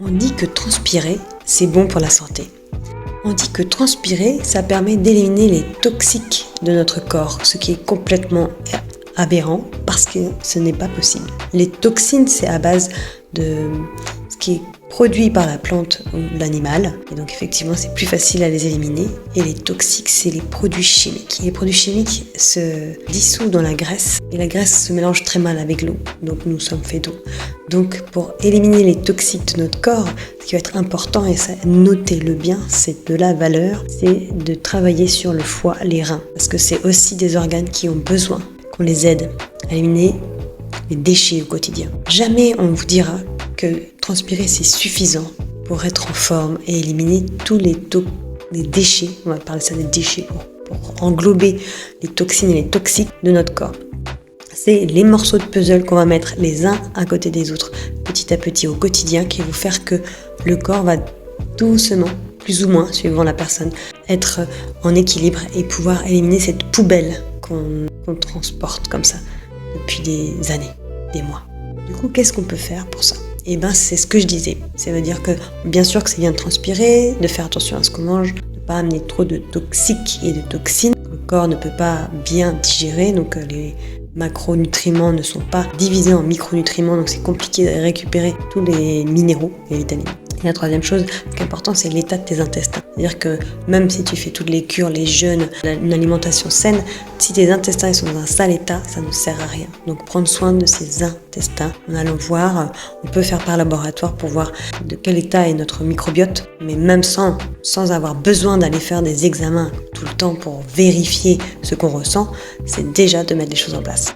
On dit que transpirer, c'est bon pour la santé. On dit que transpirer, ça permet d'éliminer les toxiques de notre corps, ce qui est complètement aberrant parce que ce n'est pas possible. Les toxines, c'est à base de ce qui est produit par la plante ou l'animal. Et donc effectivement, c'est plus facile à les éliminer. Et les toxiques, c'est les produits chimiques. Et les produits chimiques se dissouent dans la graisse. Et la graisse se mélange très mal avec l'eau. Donc nous sommes faits d'eau. Donc pour éliminer les toxiques de notre corps, ce qui va être important, et ça, notez-le bien, c'est de la valeur, c'est de travailler sur le foie, les reins. Parce que c'est aussi des organes qui ont besoin qu'on les aide à éliminer les déchets au quotidien. Jamais on vous dira que transpirer c'est suffisant pour être en forme et éliminer tous les déchets, on va parler ça des déchets pour englober les toxines et les toxiques de notre corps. C'est les morceaux de puzzle qu'on va mettre les uns à côté des autres, petit à petit au quotidien, qui vont faire que le corps va doucement, plus ou moins, suivant la personne, être en équilibre et pouvoir éliminer cette poubelle qu'on transporte comme ça depuis des années, des mois. Du coup, qu'est-ce qu'on peut faire pour ça ? Et ben, c'est ce que je disais. Ça veut dire que, bien sûr que c'est bien de transpirer, de faire attention à ce qu'on mange, de ne pas amener trop de toxiques et de toxines. Le corps ne peut pas bien digérer, donc les macronutriments ne sont pas divisés en micronutriments, donc c'est compliqué de récupérer tous les minéraux et vitamines. Et la troisième chose, ce qui est important, c'est l'état de tes intestins. C'est-à-dire que même si tu fais toutes les cures, les jeûnes, une alimentation saine, si tes intestins sont dans un sale état, ça ne sert à rien. Donc prendre soin de ces intestins. En allant voir, on peut faire par laboratoire pour voir de quel état est notre microbiote, mais même sans avoir besoin d'aller faire des examens tout le temps pour vérifier ce qu'on ressent, c'est déjà de mettre les choses en place.